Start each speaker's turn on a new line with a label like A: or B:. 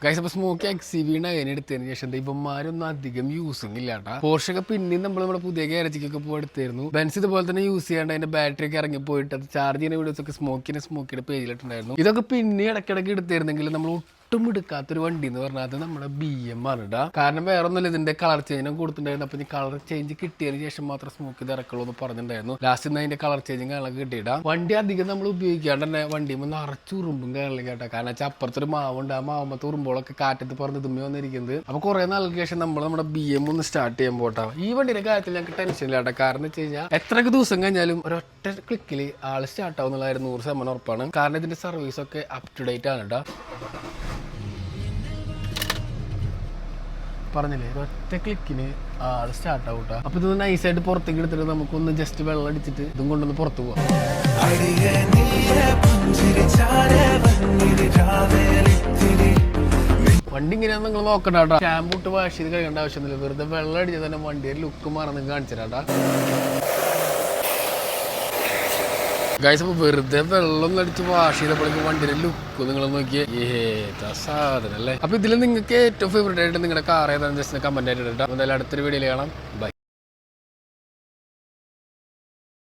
A: Guys അപ്പോൾ smoky XCV എടുത്തതിന് ശേഷം ഇവന്മാരൊന്നും അധികം യൂസിങ് ഇല്ലാട്ടാ. പോർഷൊക്കെ പിന്നെയും നമ്മുടെ പുതിയ ഗാരേജിക്കൊക്കെ പോയി എടുത്തായിരുന്നു. ബെൻസ് ഇതുപോലെ തന്നെ യൂസ് ചെയ്യാണ്ട് അതിന്റെ ബാറ്ററി ഒക്കെ ഇറങ്ങി പോയിട്ട് അത് ചാർജ് ചെയ്യുന്ന വീഡിയോസ് ഒക്കെ സ്മോക്കിയുടെ പേജിലിട്ടുണ്ടായിരുന്നു. ഇതൊക്കെ പിന്നെ ഇടയ്ക്കിടയ്ക്ക് എടുത്തായിരുന്നെങ്കിൽ നമ്മൾ ഒട്ടും എടുക്കാത്തൊരു വണ്ടി എന്ന് പറഞ്ഞാൽ അത് നമ്മുടെ BM ആണ് ഇടാ. കാരണം വേറെ ഒന്നുമില്ല, ഇതിന്റെ കളർ ചേഞ്ചും കൊടുത്തിട്ടുണ്ടായിരുന്നു. അപ്പൊ ഈ കളർ ചേഞ്ച് കിട്ടിയതിന് ശേഷം മാത്രം സ്മോക്ക് ഇത് ഇറക്കുള്ളൂ എന്ന് പറഞ്ഞിട്ടുണ്ടായിരുന്നു. ലാസ്റ്റ് അതിന്റെ കളർ ചേഞ്ചും കാര്യങ്ങളൊക്കെ കിട്ടിയിടാ. വണ്ടി അധികം നമ്മൾ ഉപയോഗിക്കാണ്ട് തന്നെ വണ്ടിയുമ്പോൾ നിറച്ച് ഉറുമ്പും കാര്യങ്ങളും കേട്ടാ. കാരണം വെച്ചാൽ അപ്പുറത്തൊരു മാവുണ്ട്, ആ മാവുമ്പത്തെ ഉറുമ്പോളൊക്കെ കാറ്റത്ത് പറഞ്ഞ് ഇതുമ്മ വന്നിരിക്കുന്നത്. അപ്പൊ കുറെ നാൾക്ക് ശേഷം നമ്മുടെ BM ഒന്ന് സ്റ്റാർട്ട് ചെയ്യാൻ പോട്ടാ. ഈ വണ്ടിയുടെ കാര്യത്തിൽ ഞങ്ങൾക്ക് ടെൻഷൻ ഇല്ലാട്ടെ. കാരണം വെച്ച് കഴിഞ്ഞാൽ എത്രയൊക്കെ ദിവസം കഴിഞ്ഞാലും ഒരൊറ്റ ക്ലിക്കിൽ ആള് സ്റ്റാർട്ട് ആവുന്നുള്ളതായിരുന്നു 100% ഉറപ്പാണ്. കാരണം ഇതിന്റെ സർവീസ് ഒക്കെ അപ് ടു ഡേറ്റ് ആണ് കേട്ടോ. പറഞ്ഞില്ലേ, ഒറ്റ ക്ലിക്കിന് ആള് സ്റ്റാർട്ട് ആവൂട്ടാ. അപ്പൊ ഇതൊന്ന് നൈസായിട്ട് പുറത്തേക്ക് എടുത്തിട്ട് നമുക്കൊന്ന് ജസ്റ്റ് വെള്ളം അടിച്ചിട്ട് ഇതും കൊണ്ടൊന്ന് പുറത്തു പോവാം. വണ്ടി ഇങ്ങനെയാന്ന് നിങ്ങൾ നോക്കണ്ടാ. ഷാമ്പൂ ഇട്ട് വാഷ് ചെയ്ത് കഴിയേണ്ട ആവശ്യമൊന്നുമില്ല. വെറുതെ വെള്ളം അടിച്ചാൽ തന്നെ വണ്ടിയുടെ ലുക്ക് മാറുന്ന കാണിച്ചു തരാട്ടാ. ഗൈസ് അപ്പോൾ വെറുതെ വെള്ളം അടിച്ച് വാഷ് ചെയ്തപ്പോഴേക്കും വണ്ടിയുടെ ലുക്ക് നിങ്ങൾ നോക്കിയേ, ഏതാ സാധനം അല്ലേ. അപ്പൊ ഇതിൽ നിങ്ങൾക്ക് ഏറ്റവും ഫേവറേറ്റ് ആയിട്ട് നിങ്ങളുടെ കാർ ഏതാണെന്ന് ജസ്റ്റ് കമന്റ് ആയിട്ട് ഇട്ടാ. എന്തായാലും അടുത്തൊരു വീഡിയോയിൽ കാണാം. ബൈ.